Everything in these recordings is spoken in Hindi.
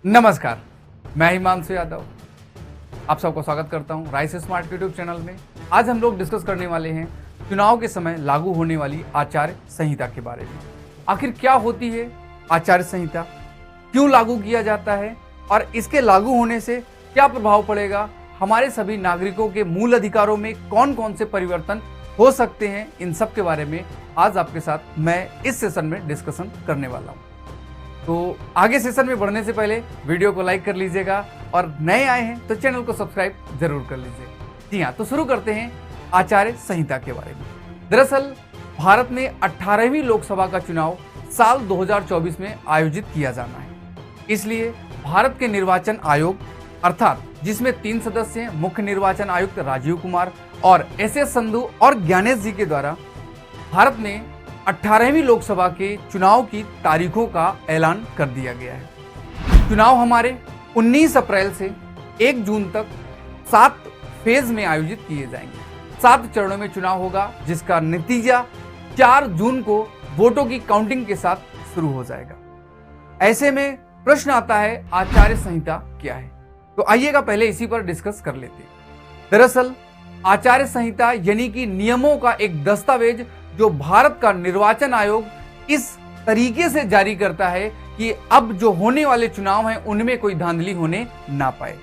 नमस्कार, मैं हिमांशु यादव आप सबको स्वागत करता हूं राइस स्मार्ट यूट्यूब चैनल में। आज हम लोग डिस्कस करने वाले हैं चुनाव के समय लागू होने वाली आचार संहिता के बारे में। आखिर क्या होती है आचार संहिता, क्यों लागू किया जाता है और इसके लागू होने से क्या प्रभाव पड़ेगा, हमारे सभी नागरिकों के मूल अधिकारों में कौन कौन से परिवर्तन हो सकते हैं, इन सब के बारे में आज आपके साथ मैं इस सेशन में डिस्कशन करने वाला हूँ। तो आगे सेशन में बढ़ने से पहले वीडियो को लाइक कर लीजिएगा और नए आए हैं तो चैनल को सब्सक्राइब जरूर कर लीजिएगा। जी हाँ, तो शुरू करते हैं आचार संहिता के बारे में। दरअसल भारत में 18वीं लोकसभा का चुनाव साल 2024 में आयोजित किया जाना है। इसलिए भारत के निर्वाचन आयोग अर्थात जिसमें 3 सदस्य हैं, मुख्य निर्वाचन आयुक्त राजीव कुमार और एस संधू और ज्ञानेश जी के द्वारा भारत में 18वीं लोकसभा के चुनाव की तारीखों का ऐलान कर दिया गया है। चुनाव हमारे 19 अप्रैल से 1 जून तक 7 फेज में आयोजित किए जाएंगे। 7 चरणों में चुनाव होगा, जिसका नतीजा 4 जून को वोटों की काउंटिंग के साथ शुरू हो जाएगा। ऐसे में प्रश्न आता है आचार संहिता क्या है, तो आइएगा पहले इसी पर डिस्कस कर लेते हैं। दरअसल आचार संहिता यानी कि नियमों का एक दस्तावेज जो भारत का निर्वाचन आयोग इस तरीके से जारी करता है कि अब जो होने वाले चुनाव हैं उनमें कोई धांधली होने ना पाए।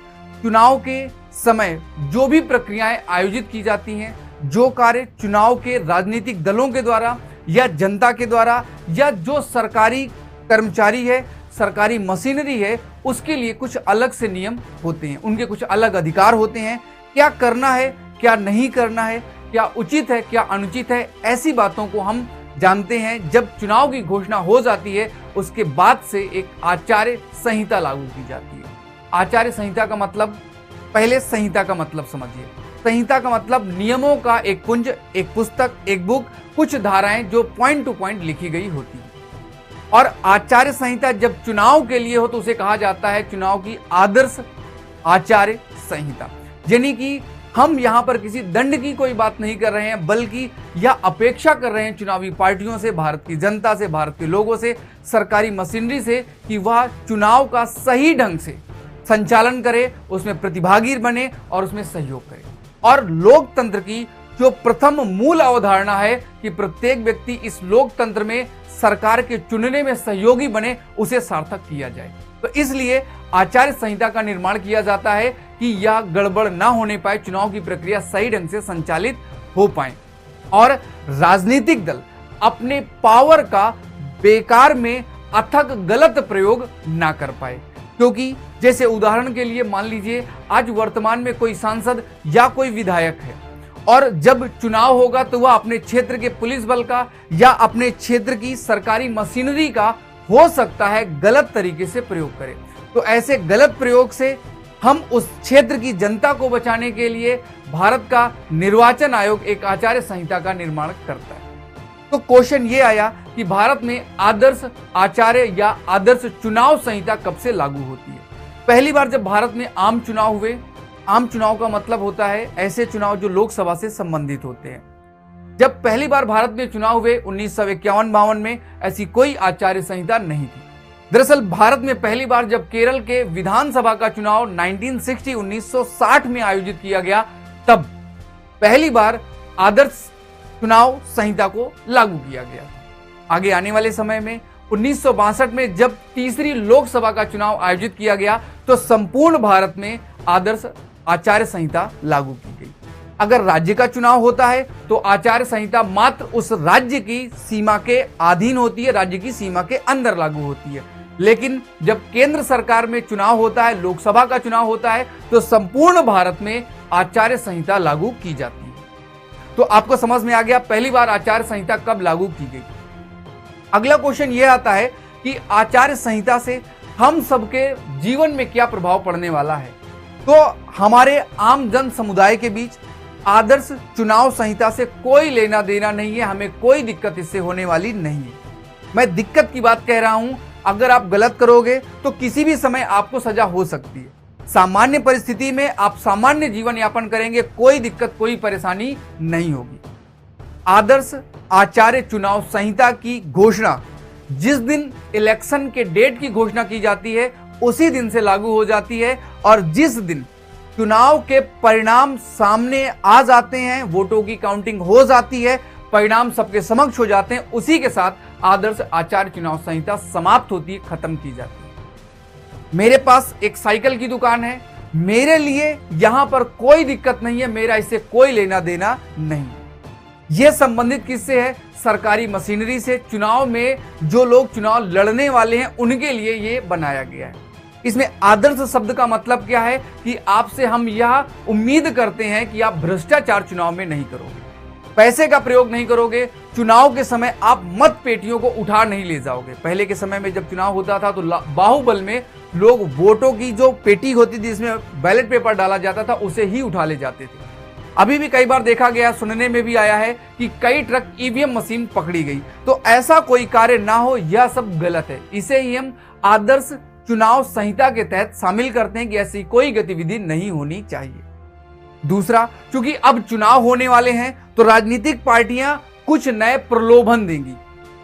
चुनाव के समय जो भी प्रक्रियाएं आयोजित की जाती हैं, जो कार्य चुनाव के राजनीतिक दलों के द्वारा या जनता के द्वारा या जो सरकारी कर्मचारी है, सरकारी मशीनरी है, उसके लिए कुछ अलग से नियम होते हैं, उनके कुछ अलग अधिकार होते हैं। क्या करना है, क्या नहीं करना है, क्या उचित है, क्या अनुचित है, ऐसी बातों को हम जानते हैं। जब चुनाव की घोषणा हो जाती है उसके बाद से एक आचार संहिता लागू की जाती है। आचार संहिता का मतलब, पहले संहिता का मतलब समझिए। संहिता का मतलब नियमों का एक पुंज, एक पुस्तक, एक बुक, कुछ धाराएं जो पॉइंट टू पॉइंट लिखी गई होती है। और आचार संहिता जब चुनाव के लिए हो तो उसे कहा जाता है चुनाव की आदर्श आचार संहिता। यानी कि हम यहाँ पर किसी दंड की कोई बात नहीं कर रहे हैं, बल्कि यह अपेक्षा कर रहे हैं चुनावी पार्टियों से, भारत की जनता से, भारत के लोगों से, सरकारी मशीनरी से कि वह चुनाव का सही ढंग से संचालन करे, उसमें प्रतिभागी बने और उसमें सहयोग करे। और लोकतंत्र की जो प्रथम मूल अवधारणा है कि प्रत्येक व्यक्ति इस लोकतंत्र में सरकार के चुनने में सहयोगी बने, उसे सार्थक किया जाए। तो इसलिए आचार संहिता का निर्माण किया जाता है कि यह गड़बड़ ना होने पाए, चुनाव की प्रक्रिया सही ढंग से संचालित हो पाए और राजनीतिक दल अपने पावर का बेकार में अथक गलत प्रयोग ना कर पाए। क्योंकि जैसे उदाहरण के लिए मान लीजिए आज वर्तमान में कोई सांसद या कोई विधायक है और जब चुनाव होगा तो वह अपने क्षेत्र के पुलिस बल का या अपने क्षेत्र की सरकारी मशीनरी का हो सकता है गलत तरीके से प्रयोग करे। तो ऐसे गलत प्रयोग से हम उस क्षेत्र की जनता को बचाने के लिए भारत का निर्वाचन आयोग एक आचार संहिता का निर्माण करता है। तो क्वेश्चन ये आया कि भारत में आदर्श आचार या आदर्श चुनाव संहिता कब से लागू होती है। पहली बार जब भारत में आम चुनाव हुए। आम चुनाव का मतलब होता है ऐसे चुनाव जो लोकसभा से संबंधित होते हैं। जब पहली बार भारत में चुनाव हुए 1951-52 में, ऐसी कोई आचार संहिता नहीं थी। दरअसल भारत में पहली बार जब केरल के विधानसभा का चुनाव 1960 में आयोजित किया गया, तब पहली बार आदर्श चुनाव संहिता को लागू किया गया। आगे आने वाले समय में 1962 में जब तीसरी लोकसभा का चुनाव आयोजित किया गया तो संपूर्ण भारत में आदर्श आचार संहिता लागू की गई। अगर राज्य का चुनाव होता है तो आचार संहिता मात्र उस राज्य की सीमा के अधीन होती है, राज्य की सीमा के अंदर लागू होती है। लेकिन जब केंद्र सरकार में चुनाव होता है, लोकसभा का चुनाव होता है, तो संपूर्ण भारत में आचार संहिता लागू की जाती है। तो आपको समझ में आ गया पहली बार आचार संहिता कब लागू की गई। अगला क्वेश्चन यह आता है कि आचार संहिता से हम सबके जीवन में क्या प्रभाव पड़ने वाला है। तो हमारे आम जन समुदाय के बीच आदर्श चुनाव संहिता से कोई लेना देना नहीं है, हमें कोई दिक्कत इससे होने वाली नहीं है। मैं दिक्कत की बात कह रहा हूं, अगर आप गलत करोगे तो किसी भी समय आपको सजा हो सकती है। सामान्य परिस्थिति में आप सामान्य जीवन यापन करेंगे, कोई दिक्कत कोई परेशानी नहीं होगी। आदर्श आचार चुनाव संहिता की घोषणा जिस दिन इलेक्शन के डेट की घोषणा की जाती है उसी दिन से लागू हो जाती है और जिस दिन चुनाव के परिणाम सामने आ जाते हैं, वोटों की काउंटिंग हो जाती है, परिणाम सबके समक्ष हो जाते हैं, उसी के साथ आदर्श आचार चुनाव संहिता समाप्त होती है, खत्म की जाती है। मेरे पास एक साइकिल की दुकान है, मेरे लिए यहां पर कोई दिक्कत नहीं है, मेरा इससे कोई लेना देना नहीं। यह संबंधित किससे है? सरकारी मशीनरी से। चुनाव में जो लोग चुनाव लड़ने वाले हैं उनके लिए यह बनाया गया है। इसमें आदर्श शब्द का मतलब क्या है कि आपसे हम यह उम्मीद करते हैं कि आप भ्रष्टाचार चुनाव में नहीं करोगे, पैसे का प्रयोग नहीं करोगे, चुनाव के समय आप मत पेटियों को उठा नहीं ले जाओगे। पहले के समय में जब चुनाव होता था तो बाहुबल में लोग वोटों की जो पेटी होती थी जिसमें बैलेट पेपर डाला जाता था उसे ही उठा ले जाते थे। अभी भी कई बार देखा गया, सुनने में भी आया है कि कई ट्रक ईवीएम मशीन पकड़ी गई। तो ऐसा कोई कार्य ना हो, यह सब गलत है। इसे ही हम आदर्श चुनाव संहिता के तहत शामिल करते हैं कि ऐसी कोई गतिविधि नहीं होनी चाहिए। दूसरा, क्योंकि अब चुनाव होने वाले हैं तो राजनीतिक पार्टियां कुछ नए प्रलोभन देंगी।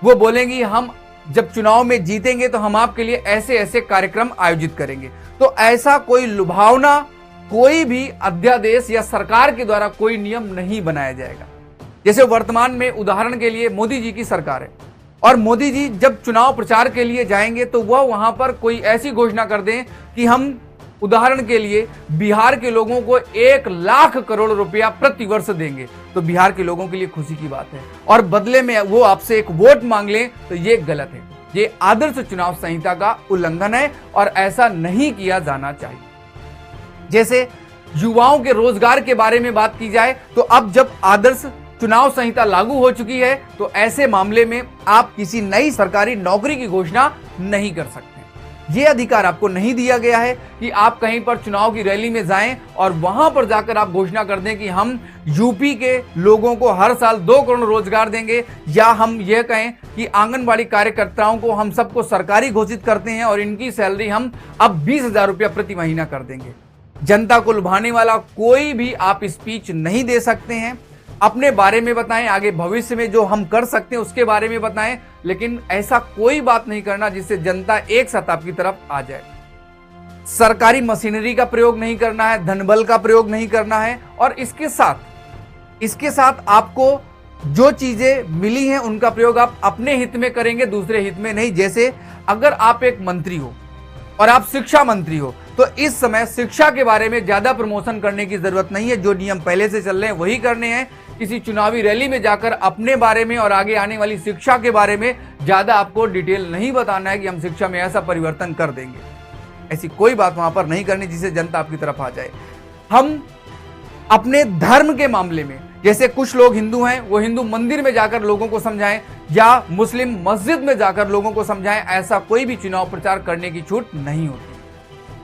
वो बोलेंगी हम जब चुनाव में जीतेंगे तो हम आपके लिए ऐसे ऐसे कार्यक्रम आयोजित करेंगे। तो ऐसा कोई लुभावना, कोई भी अध्यादेश या सरकार के द्वारा कोई नियम नहीं बनाया जाएगा। जैसे वर्तमान में उदाहरण के लिए मोदी जी की सरकार है और मोदी जी जब चुनाव प्रचार के लिए जाएंगे तो वह वहां पर कोई ऐसी घोषणा कर दें कि हम उदाहरण के लिए बिहार के लोगों को 1,00,000 करोड़ रुपया प्रति वर्ष देंगे। तो बिहार के लोगों के लिए खुशी की बात है और बदले में वो आपसे एक वोट मांग लें तो ये गलत है। ये आदर्श चुनाव संहिता का उल्लंघन है और ऐसा नहीं किया जाना चाहिए। जैसे युवाओं के रोजगार के बारे में बात की जाए तो अब जब आदर्श चुनाव संहिता लागू हो चुकी है तो ऐसे मामले में आप किसी नई सरकारी नौकरी की घोषणा नहीं कर सकते। यह अधिकार आपको नहीं दिया गया है कि आप कहीं पर चुनाव की रैली में जाएं और वहां पर जाकर आप घोषणा कर दें कि हम यूपी के लोगों को हर साल 2 करोड़ रोजगार देंगे, या हम यह कहें कि आंगनबाड़ी कार्यकर्ताओं को हम सबको सरकारी घोषित करते हैं और इनकी सैलरी हम अब 20,000 रुपया प्रति महीना कर देंगे। जनता को लुभाने वाला कोई भी आप स्पीच नहीं दे सकते हैं। अपने बारे में बताएं, आगे भविष्य में जो हम कर सकते हैं उसके बारे में बताएं, लेकिन ऐसा कोई बात नहीं करना जिससे जनता एक साथ आपकी तरफ आ जाए। सरकारी मशीनरी का प्रयोग नहीं करना है, धनबल का प्रयोग नहीं करना है और इसके साथ आपको जो चीजें मिली हैं उनका प्रयोग आप अपने हित में करेंगे, दूसरे हित में नहीं। जैसे अगर आप एक मंत्री हो और आप शिक्षा मंत्री हो तो इस समय शिक्षा के बारे में ज्यादा प्रमोशन करने की जरूरत नहीं है। जो नियम पहले से चल रहे हैं वही करने हैं। किसी चुनावी रैली में जाकर अपने बारे में और आगे आने वाली शिक्षा के बारे में ज्यादा आपको डिटेल नहीं बताना है कि हम शिक्षा में ऐसा परिवर्तन कर देंगे। ऐसी कोई बात वहां पर नहीं करनी जिससे जनता आपकी तरफ आ जाए। हम अपने धर्म के मामले में, जैसे कुछ लोग हिंदू हैं वो हिंदू मंदिर में जाकर लोगों को समझाएं या मुस्लिम मस्जिद में जाकर लोगों को समझाएं, ऐसा कोई भी चुनाव प्रचार करने की छूट नहीं होती।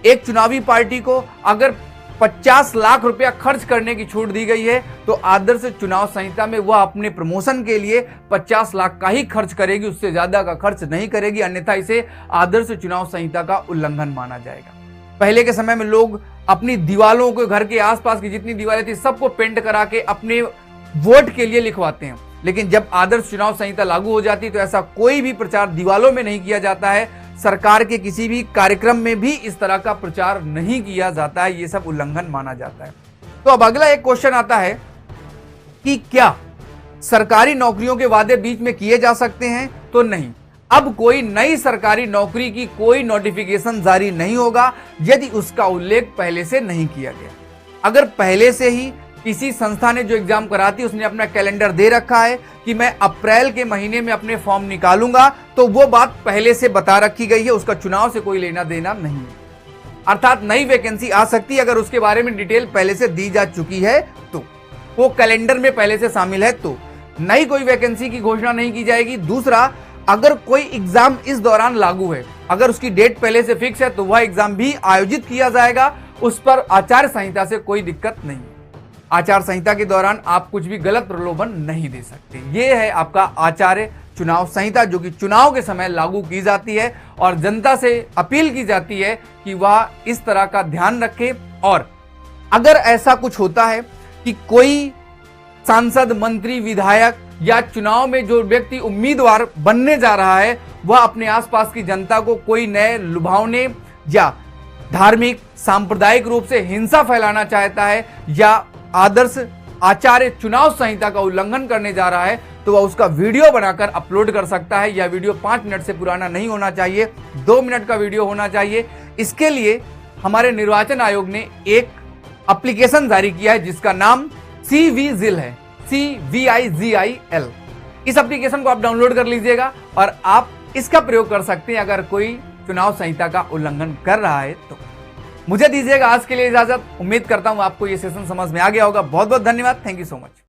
एक चुनावी पार्टी को अगर 50 लाख रुपया खर्च करने की छूट दी गई है तो आदर्श चुनाव संहिता में वह अपने प्रमोशन के लिए 50 लाख का ही खर्च करेगी, उससे ज्यादा का खर्च नहीं करेगी, अन्यथा इसे आदर्श चुनाव संहिता का उल्लंघन माना जाएगा। पहले के समय में लोग अपनी दीवारों को, घर के आसपास की जितनी दीवारें थी सबको पेंट करा के अपने वोट के लिए लिखवाते हैं, लेकिन जब आदर्श चुनाव संहिता लागू हो जाती है तो ऐसा कोई भी प्रचार दीवारों में नहीं किया जाता है। सरकार के किसी भी कार्यक्रम में भी इस तरह का प्रचार नहीं किया जाता है। ये सब उल्लंघन माना जाता है। तो अब अगला एक क्वेश्चन आता है कि क्या सरकारी नौकरियों के वादे बीच में किए जा सकते हैं? तो नहीं, अब कोई नई सरकारी नौकरी की कोई नोटिफिकेशन जारी नहीं होगा यदि उसका उल्लेख पहले से नहीं किया गया। अगर पहले से ही किसी संस्था ने जो एग्जाम कराती है उसने अपना कैलेंडर दे रखा है कि मैं अप्रैल के महीने में अपने फॉर्म निकालूंगा, तो वो बात पहले से बता रखी गई है, उसका चुनाव से कोई लेना देना नहीं है। अर्थात नई वैकेंसी आ सकती है अगर उसके बारे में डिटेल पहले से दी जा चुकी है, तो वो कैलेंडर में पहले से शामिल है, तो नई कोई वैकेंसी की घोषणा नहीं की जाएगी। दूसरा, अगर कोई एग्जाम इस दौरान लागू है, अगर उसकी डेट पहले से फिक्स है तो वह एग्जाम भी आयोजित किया जाएगा, उस पर आचार संहिता से कोई दिक्कत नहीं है। आचार संहिता के दौरान आप कुछ भी गलत प्रलोभन नहीं दे सकते। यह है आपका आचार्य चुनाव संहिता, जो कि चुनाव के समय लागू की जाती है और जनता से अपील की जाती है कि वह इस तरह का ध्यान रखे। और अगर ऐसा कुछ होता है कि कोई सांसद, मंत्री, विधायक या चुनाव में जो व्यक्ति उम्मीदवार बनने जा रहा है वह अपने आसपास की जनता को कोई नए लुभावने या धार्मिक सांप्रदायिक रूप से हिंसा फैलाना चाहता है या आदर्श आचार्य चुनाव संहिता का उल्लंघन करने जा रहा है तो वह उसका वीडियो बनाकर अपलोड कर सकता है। यह वीडियो 5 मिनट से पुराना नहीं होना चाहिए, 2 मिनट का वीडियो होना चाहिए। इसके लिए हमारे निर्वाचन आयोग ने एक एप्लीकेशन जारी किया है जिसका नाम CVGIL है, CVIGIL। इस एप्लीकेशन को आप डाउनलोड कर लीजिएगा और आप इसका प्रयोग कर सकते हैं अगर कोई चुनाव संहिता का उल्लंघन कर रहा है तो। मुझे दीजिएगा आज के लिए इजाजत। उम्मीद करता हूं आपको ये सेशन समझ में आ गया होगा। बहुत बहुत धन्यवाद। Thank you so much.